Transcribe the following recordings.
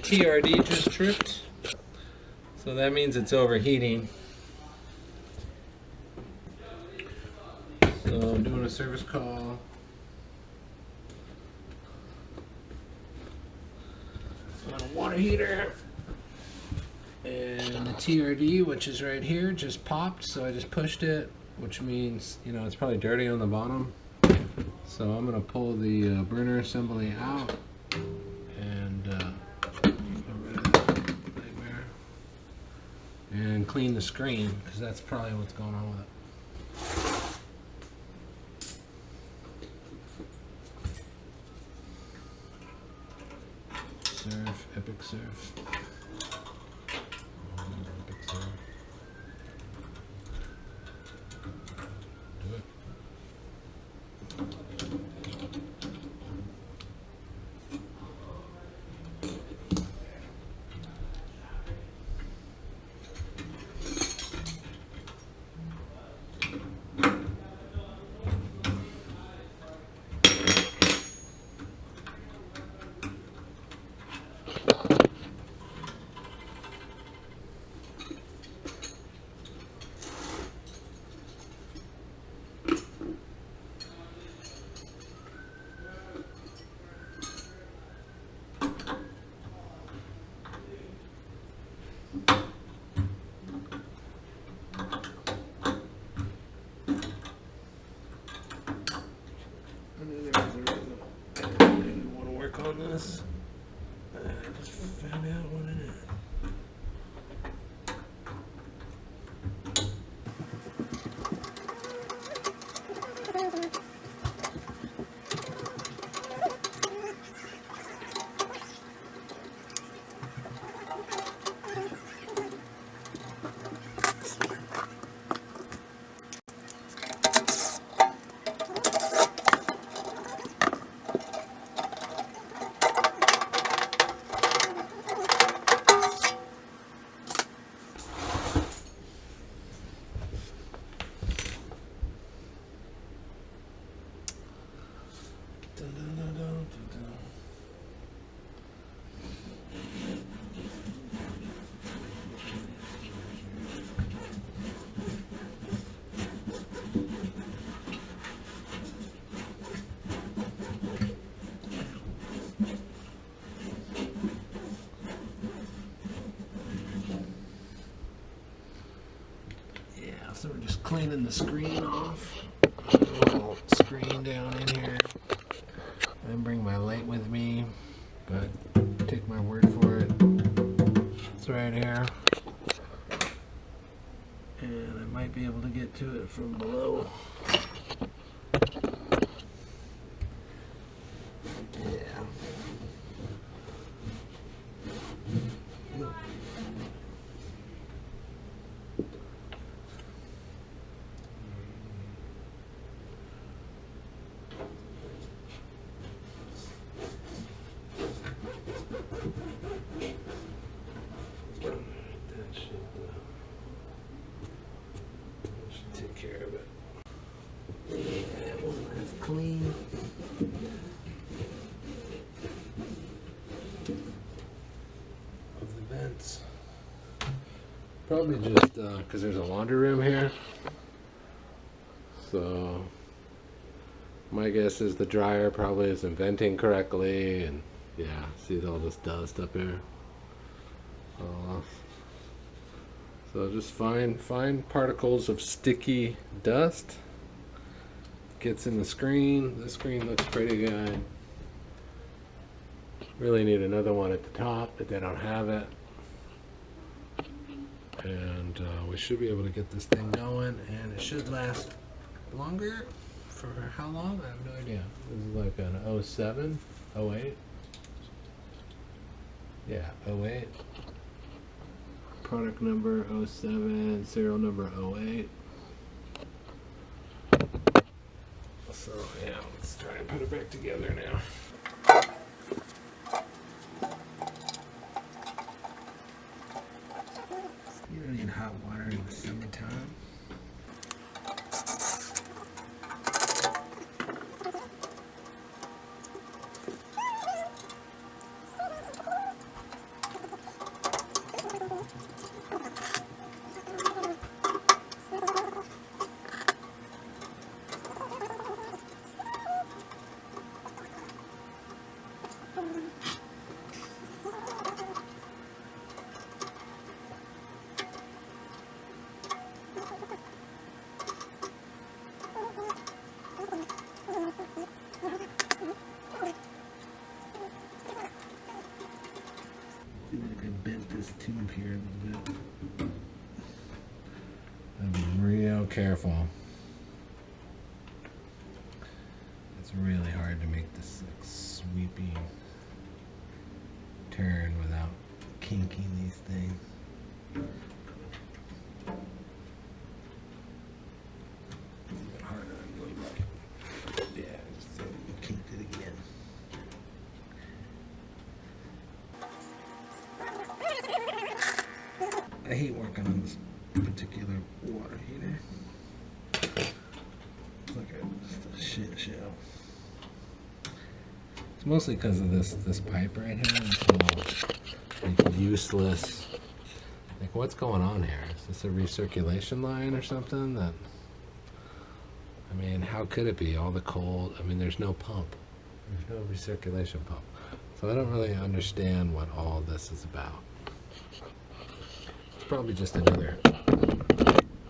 TRD just tripped, so that means it's overheating. So I'm doing a service call. On a water heater. And the TRD, which is right here, just popped, so I just pushed it, which means, you know, it's probably dirty on the bottom. So I'm going to pull the burner assembly out and get rid of that nightmare. And clean the screen, because that's probably what's going on with it. Surf, epic surf. Epic surf. Do it. On this, I just found out what it is. So we're just cleaning the screen off. A little screen down in here. I didn't bring my light with me, but take my word for it. It's right here. And I might be able to get to it from below. Yeah. Take care of it. That one is clean. Of the vents. Probably just because there's a laundry room here. So my guess is the dryer probably isn't venting correctly, and yeah, see all this dust up here. So just fine particles of sticky dust gets in the screen. The screen looks pretty good. Really need another one at the top, but they don't have it. And we should be able to get this thing going, and it should last longer. For how long? I have no idea. This is like an 07, 08. Yeah, 08. Product number 07, serial number 08. So yeah, let's try and put it back together now. You don't need hot water in the summertime. feel like I bent this tube here a little bit. I'll be real careful. It's really hard to make this like sweeping turn without kinking these things. Even harder on going back. Yeah, just kinked it again. I hate working on this particular water heater. It's like just a shit show. It's mostly because of this pipe right here. It's all like useless. Like, what's going on here? Is this a recirculation line or something? That, I mean, how could it be? All the cold. I mean, there's no pump. There's no recirculation pump. So I don't really understand what all this is about. It's probably just another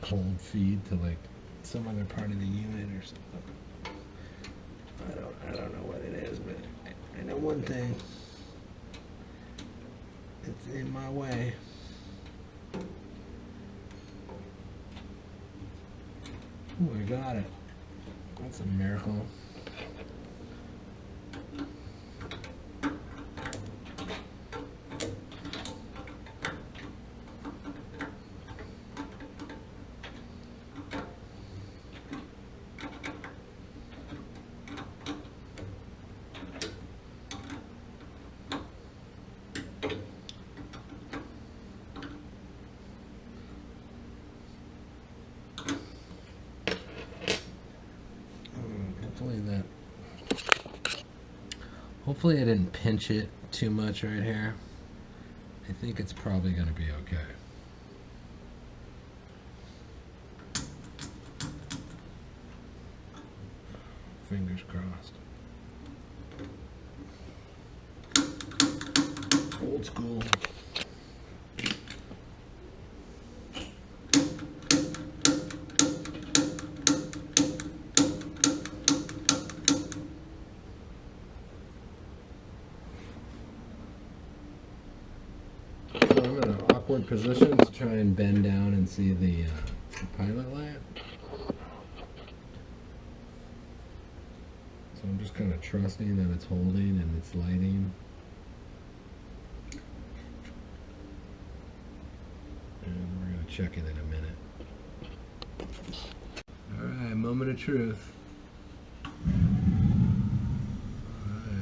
cold feed to like some other part of the unit or something. I don't know what it is, but I know one thing. It's in my way. Ooh, I got it. That's a miracle. Hopefully I didn't pinch it too much right here. I think it's probably going to be okay. Fingers crossed. Old school. I'm in an awkward position to try and bend down and see the pilot lamp. So I'm just kind of trusting that it's holding and it's lighting. And we're going to check it in a minute. Alright, moment of truth. Alright,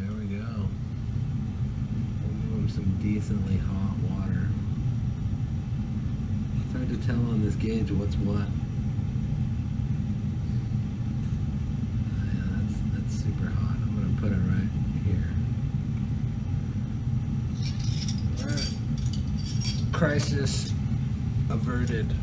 here we go. We'll give them some decently hot water. It's hard to tell on this gauge what's what. Yeah, that's super hot. I'm going to put it right here. Alright. Crisis averted.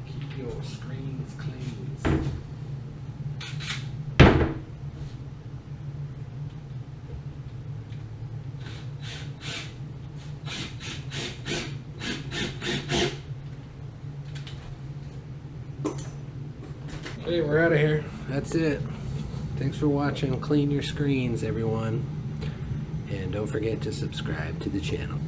Keep your screens clean. Hey, we're out of here. That's it. Thanks for watching. Clean your screens, everyone. And don't forget to subscribe to the channel.